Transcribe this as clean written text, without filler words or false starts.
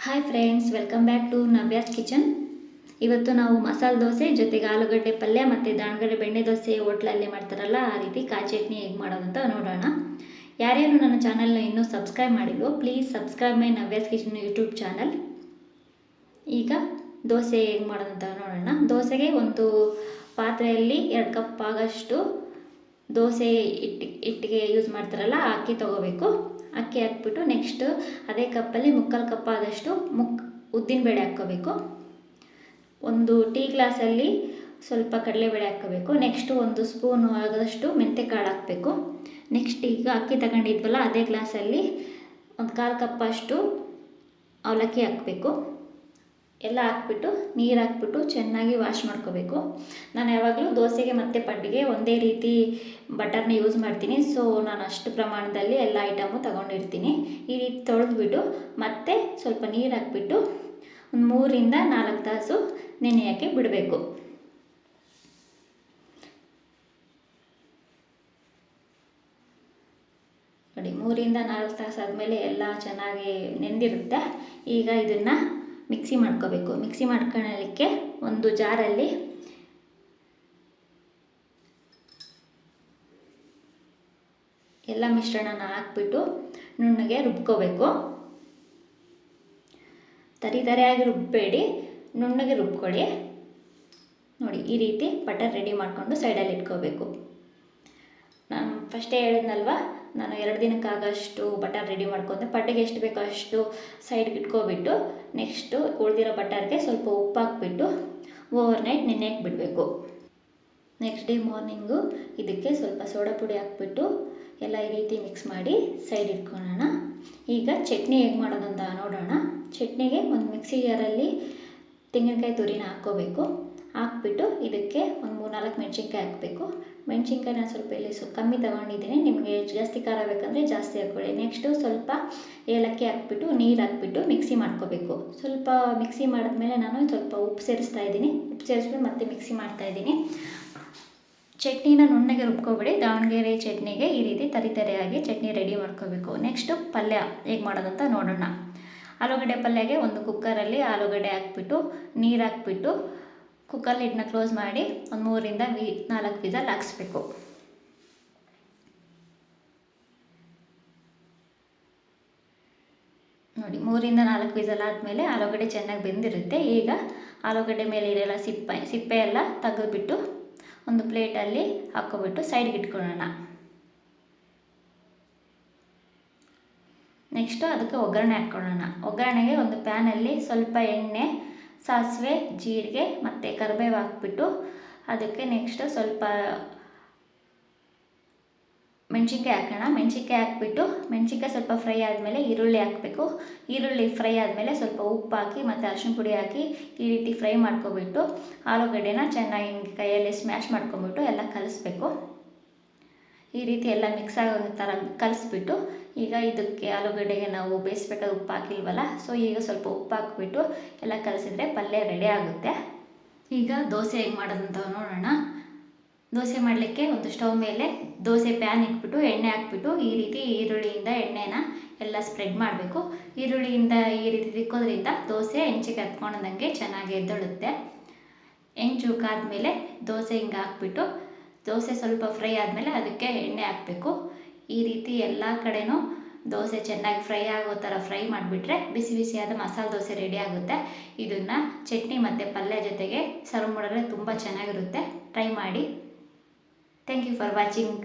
Hi friends, welcome back to Navya's kitchen. ಇವತ್ತು ನಾವು ಮಸಾಲೆ ದೋಸೆ ಜೊತೆಗೆ ಆಲೂಗಡ್ಡೆ ಪಲ್ಯ ಮತ್ತು ದಾಣಗಡ್ಡೆ ಬೆಣ್ಣೆ ದೋಸೆ ಹೋಟ್ಲಲ್ಲಿ ಮಾಡ್ತಾರಲ್ಲ ಆ ರೀತಿ ಕಾಯಿ ಚಟ್ನಿ ಹೇಗೆ ಮಾಡೋದು ಅಂತ ನೋಡೋಣ. ಯಾರ್ಯಾರು ನನ್ನ ಚಾನಲ್ನ ಇನ್ನೂ ಸಬ್ಸ್ಕ್ರೈಬ್ ಮಾಡಿಲ್ವೋ please subscribe my Navya's kitchen YouTube channel. ಈಗ ದೋಸೆ ಹೇಗೆ ಮಾಡೋದು ಅಂತ ನೋಡೋಣ. ದೋಸೆಗೆ ಒಂದು ಪಾತ್ರೆಯಲ್ಲಿ 2 ಕಪ್ ಆಗೋಷ್ಟು ದೋಸೆ ಹಿಟ್ಟಿಗೆ ಯೂಸ್ ಮಾಡ್ತಾರಲ್ಲ ಆ ಅಕ್ಕಿ ತೊಗೋಬೇಕು. ಅಕ್ಕಿ ಹಾಕ್ಬಿಟ್ಟು ನೆಕ್ಸ್ಟು ಅದೇ ಕಪ್ಪಲ್ಲಿ 3/4 ಕಪ್ ಆದಷ್ಟು ಉದ್ದಿನಬೇಳೆ ಹಾಕ್ಕೋಬೇಕು. ಒಂದು ಟೀ ಗ್ಲಾಸಲ್ಲಿ ಸ್ವಲ್ಪ ಕಡಲೆಬೇಳೆ ಹಾಕ್ಕೋಬೇಕು. ನೆಕ್ಸ್ಟು 1 ಸ್ಪೂನು ಆಗೋದಷ್ಟು ಮೆಂತ್ಯಕಾಳು ಹಾಕಬೇಕು. ನೆಕ್ಸ್ಟ್ ಈಗ ಅಕ್ಕಿ ತಗೊಂಡಿದ್ವಲ್ಲ ಅದೇ ಗ್ಲಾಸಲ್ಲಿ 1/4 ಕಪ್ಪಷ್ಟು ಅವಲಕ್ಕಿ ಹಾಕಬೇಕು. ಎಲ್ಲ ಹಾಕ್ಬಿಟ್ಟು ನೀರು ಹಾಕ್ಬಿಟ್ಟು ಚೆನ್ನಾಗಿ ವಾಶ್ ಮಾಡ್ಕೋಬೇಕು. ನಾನು ಯಾವಾಗಲೂ ದೋಸೆಗೆ ಮತ್ತು ಪಡ್ಡಿಗೆ ಒಂದೇ ರೀತಿ ಬಟರ್ನ ಯೂಸ್ ಮಾಡ್ತೀನಿ. ಸೊ ನಾನು ಅಷ್ಟು ಪ್ರಮಾಣದಲ್ಲಿ ಎಲ್ಲ ಐಟಮು ತೊಗೊಂಡಿರ್ತೀನಿ. ಈ ರೀತಿ ತೊಳೆದ್ಬಿಟ್ಟು ಮತ್ತೆ ಸ್ವಲ್ಪ ನೀರು ಹಾಕ್ಬಿಟ್ಟು ಒಂದು 3ರಿಂದ 4 ತಾಸು ನೆನೆಯೋಕ್ಕೆ ಬಿಡಬೇಕು. ನೋಡಿ, 3ರಿಂದ 4 ತಾಸು ಆದಮೇಲೆ ಎಲ್ಲ ಚೆನ್ನಾಗಿ ನೆಂದಿರುತ್ತೆ. ಈಗ ಇದನ್ನು ಮಿಕ್ಸಿ ಮಾಡ್ಕೋಬೇಕು. ಮಿಕ್ಸಿ ಮಾಡ್ಕೊಳ್ಳಲಿಕ್ಕೆ ಒಂದು ಜಾರಲ್ಲಿ ಎಲ್ಲ ಮಿಶ್ರಣನ ಹಾಕ್ಬಿಟ್ಟು ನುಣ್ಣಗೆ ರುಬ್ಕೋಬೇಕು. ತರಿಯಾಗಿ ರುಬ್ಬಬೇಡಿ, ನುಣ್ಣಗೆ ರುಬ್ಕೊಳ್ಳಿ. ನೋಡಿ, ಈ ರೀತಿ ಬಟರ್ ರೆಡಿ ಮಾಡಿಕೊಂಡು ಸೈಡಲ್ಲಿ ಇಟ್ಕೋಬೇಕು. ನಾನು ಫಸ್ಟೇ ಹೇಳಿದ್ನಲ್ವ, ನಾನು 2 ದಿನಕ್ಕಾಗಷ್ಟು ಬಟರ್ ರೆಡಿ ಮಾಡ್ಕೊಂಡೆ. ಪಡ್ಡಿಗೆ ಎಷ್ಟು ಬೇಕೋ ಅಷ್ಟು ಸೈಡ್ಗೆ ಇಟ್ಕೊಬಿಟ್ಟು ನೆಕ್ಸ್ಟು ಉಳಿದಿರೋ ಬಟರ್ಗೆ ಸ್ವಲ್ಪ ಉಪ್ಪು ಹಾಕ್ಬಿಟ್ಟು ಓವರ್ನೈಟ್ ನೆನೆಯಕ್ಕೆ ಬಿಡಬೇಕು. ನೆಕ್ಸ್ಟ್ ಡೇ ಮಾರ್ನಿಂಗು ಇದಕ್ಕೆ ಸ್ವಲ್ಪ ಸೋಡಾ ಪುಡಿ ಹಾಕ್ಬಿಟ್ಟು ಎಲ್ಲ ಈ ರೀತಿ ಮಿಕ್ಸ್ ಮಾಡಿ ಸೈಡ್ ಇಟ್ಕೊಳ್ಳೋಣ. ಈಗ ಚಟ್ನಿ ಹೇಗೆ ಮಾಡೋದು ಅಂತ ನೋಡೋಣ. ಚಟ್ನಿಗೆ ಒಂದು ಮಿಕ್ಸಿ ಜಾರಲ್ಲಿ ತೆಂಗಿನಕಾಯಿ ತುರಿನ ಹಾಕ್ಕೋಬೇಕು. ಹಾಕ್ಬಿಟ್ಟು ಇದಕ್ಕೆ ಒಂದು 3-4 ಮೆಣಸಿನ್ಕಾಯಿ ಹಾಕಬೇಕು. ಮೆಣಸಿನ್ಕಾಯಿ ನಾನು ಸ್ವಲ್ಪ ಇಲ್ಲಿ ಕಮ್ಮಿ ತೊಗೊಂಡಿದ್ದೀನಿ. ನಿಮಗೆ ಜಾಸ್ತಿ ಖಾರ ಬೇಕಂದರೆ ಜಾಸ್ತಿ ಹಾಕ್ಕೊಳ್ಳಿ. ನೆಕ್ಸ್ಟು ಸ್ವಲ್ಪ ಏಲಕ್ಕಿ ಹಾಕ್ಬಿಟ್ಟು ನೀರು ಹಾಕ್ಬಿಟ್ಟು ಮಿಕ್ಸಿ ಮಾಡ್ಕೋಬೇಕು. ಸ್ವಲ್ಪ ಮಿಕ್ಸಿ ಮಾಡಿದ್ಮೇಲೆ ನಾನು ಸ್ವಲ್ಪ ಉಪ್ಪು ಸೇರಿಸ್ತಾ ಇದ್ದೀನಿ. ಉಪ್ಪು ಸೇರಿಸ್ಬಿಟ್ಟು ಮತ್ತೆ ಮಿಕ್ಸಿ ಮಾಡ್ತಾಯಿದ್ದೀನಿ. ಚಟ್ನಿನ ನುಣ್ಣಗೆ ರುಬ್ಕೊಬೇಡಿ. ದಾವಣಗೆರೆ ಚಟ್ನಿಗೆ ಈ ರೀತಿ ತರಿಯಾಗಿ ಚಟ್ನಿ ರೆಡಿ ಮಾಡ್ಕೋಬೇಕು. ನೆಕ್ಸ್ಟು ಪಲ್ಯ ಹೇಗೆ ಮಾಡೋದಂತ ನೋಡೋಣ. ಆಲೂಗಡ್ಡೆ ಪಲ್ಯಗೆ ಒಂದು ಕುಕ್ಕರಲ್ಲಿ ಆಲೂಗಡ್ಡೆ ಹಾಕ್ಬಿಟ್ಟು ನೀರು ಹಾಕ್ಬಿಟ್ಟು ಕುಕ್ಕರ್ ಲಿಡ್ನ ಕ್ಲೋಸ್ ಮಾಡಿ ಒಂದು 3ರಿಂದ 4 ವಿಸಲ್ ಹಾಕ್ಸ್ಬೇಕು. ನೋಡಿ, 3ರಿಂದ 4 ವಿಸಲ್ ಆದಮೇಲೆ ಆಲೂಗಡ್ಡೆ ಚೆನ್ನಾಗಿ ಬೆಂದಿರುತ್ತೆ. ಈಗ ಆಲೂಗಡ್ಡೆ ಮೇಲೆ ಇರೆಲ್ಲ ಸಿಪ್ಪೆ ಎಲ್ಲ ತೆಗೆದುಬಿಟ್ಟು ಒಂದು ಪ್ಲೇಟಲ್ಲಿ ಹಾಕ್ಕೊಬಿಟ್ಟು ಸೈಡ್ಗೆ ಇಟ್ಕೊಳ್ಳೋಣ. ನೆಕ್ಸ್ಟು ಅದಕ್ಕೆ ಒಗ್ಗರಣೆ ಹಾಕ್ಕೊಳ್ಳೋಣ. ಒಗ್ಗರಣೆಗೆ ಒಂದು ಪ್ಯಾನಲ್ಲಿ ಸ್ವಲ್ಪ ಎಣ್ಣೆ, ಸಾಸಿವೆ, ಜೀರಿಗೆ ಮತ್ತು ಕರಿಬೇವು ಹಾಕ್ಬಿಟ್ಟು ಅದಕ್ಕೆ ನೆಕ್ಸ್ಟು ಸ್ವಲ್ಪ ಮೆಣಸಿನ್ಕಾಯಿ ಹಾಕೋಣ. ಮೆಣಸಿನ್ಕಾಯಿ ಹಾಕ್ಬಿಟ್ಟು ಮೆಣಸಿನ್ಕಾಯಿ ಸ್ವಲ್ಪ ಫ್ರೈ ಆದಮೇಲೆ ಈರುಳ್ಳಿ ಹಾಕಬೇಕು. ಈರುಳ್ಳಿ ಫ್ರೈ ಆದಮೇಲೆ ಸ್ವಲ್ಪ ಉಪ್ಪು ಹಾಕಿ ಮತ್ತು ಅರಿಶಿನ ಪುಡಿ ಹಾಕಿ ಈ ರೀತಿ ಫ್ರೈ ಮಾಡ್ಕೊಬಿಟ್ಟು ಆಲೂಗಡ್ಡೆನ ಚೆನ್ನಾಗಿ ಕೈಯಲ್ಲಿ ಸ್ಮ್ಯಾಶ್ ಮಾಡ್ಕೊಂಬಿಟ್ಟು ಎಲ್ಲ ಕಲಿಸ್ಬೇಕು. ಈ ರೀತಿ ಎಲ್ಲ ಮಿಕ್ಸ್ ಆಗೋ ಥರ ಕಲಿಸ್ಬಿಟ್ಟು ಈಗ ಇದಕ್ಕೆ ಆಲೂಗಡ್ಡೆಗೆ ನಾವು ಬೇಯಿಸ್ಬೇಕಾದ ಉಪ್ಪು ಹಾಕಿಲ್ವಲ್ಲ, ಸೊ ಈಗ ಸ್ವಲ್ಪ ಉಪ್ಪು ಹಾಕ್ಬಿಟ್ಟು ಎಲ್ಲ ಕಲಿಸಿದ್ರೆ ಪಲ್ಯ ರೆಡಿ ಆಗುತ್ತೆ. ಈಗ ದೋಸೆ ಹೇಗೆ ಮಾಡೋದಂತ ನೋಡೋಣ. ದೋಸೆ ಮಾಡಲಿಕ್ಕೆ ಒಂದು ಸ್ಟವ್ ಮೇಲೆ ದೋಸೆ ಪ್ಯಾನ್ ಇಟ್ಬಿಟ್ಟು ಎಣ್ಣೆ ಹಾಕ್ಬಿಟ್ಟು ಈ ರೀತಿ ಈರುಳ್ಳಿಯಿಂದ ಎಣ್ಣೆನ ಎಲ್ಲ ಸ್ಪ್ರೆಡ್ ಮಾಡಬೇಕು. ಈರುಳ್ಳಿಯಿಂದ ಈ ರೀತಿ ತಿಕ್ಕೋದ್ರಿಂದ ದೋಸೆ ಹೆಂಚಿಗೆ ಹತ್ಕೊಂಡಂಗೆ ಚೆನ್ನಾಗಿ ಎದ್ದೊಳುತ್ತೆ. ಹೆಂಚು ಕಾದ್ಮೇಲೆ ದೋಸೆ ಹಿಂಗೆ ಹಾಕ್ಬಿಟ್ಟು ದೋಸೆ ಸ್ವಲ್ಪ ಫ್ರೈ ಆದಮೇಲೆ ಅದಕ್ಕೆ ಎಣ್ಣೆ ಹಾಕಬೇಕು. ಈ ರೀತಿ ಎಲ್ಲ ಕಡೆನೂ ದೋಸೆ ಚೆನ್ನಾಗಿ ಫ್ರೈ ಆಗೋ ಥರ ಫ್ರೈ ಮಾಡಿಬಿಟ್ರೆ ಬಿಸಿ ಬಿಸಿಯಾದ ಮಸಾಲೆ ದೋಸೆ ರೆಡಿ ಆಗುತ್ತೆ. ಇದನ್ನು ಚಟ್ನಿ ಮತ್ತು ಪಲ್ಯ ಜೊತೆಗೆ ಸರ್ವ್ ಮಾಡಿದ್ರೆ ತುಂಬ ಚೆನ್ನಾಗಿರುತ್ತೆ. ಟ್ರೈ ಮಾಡಿ. Thank you for watching.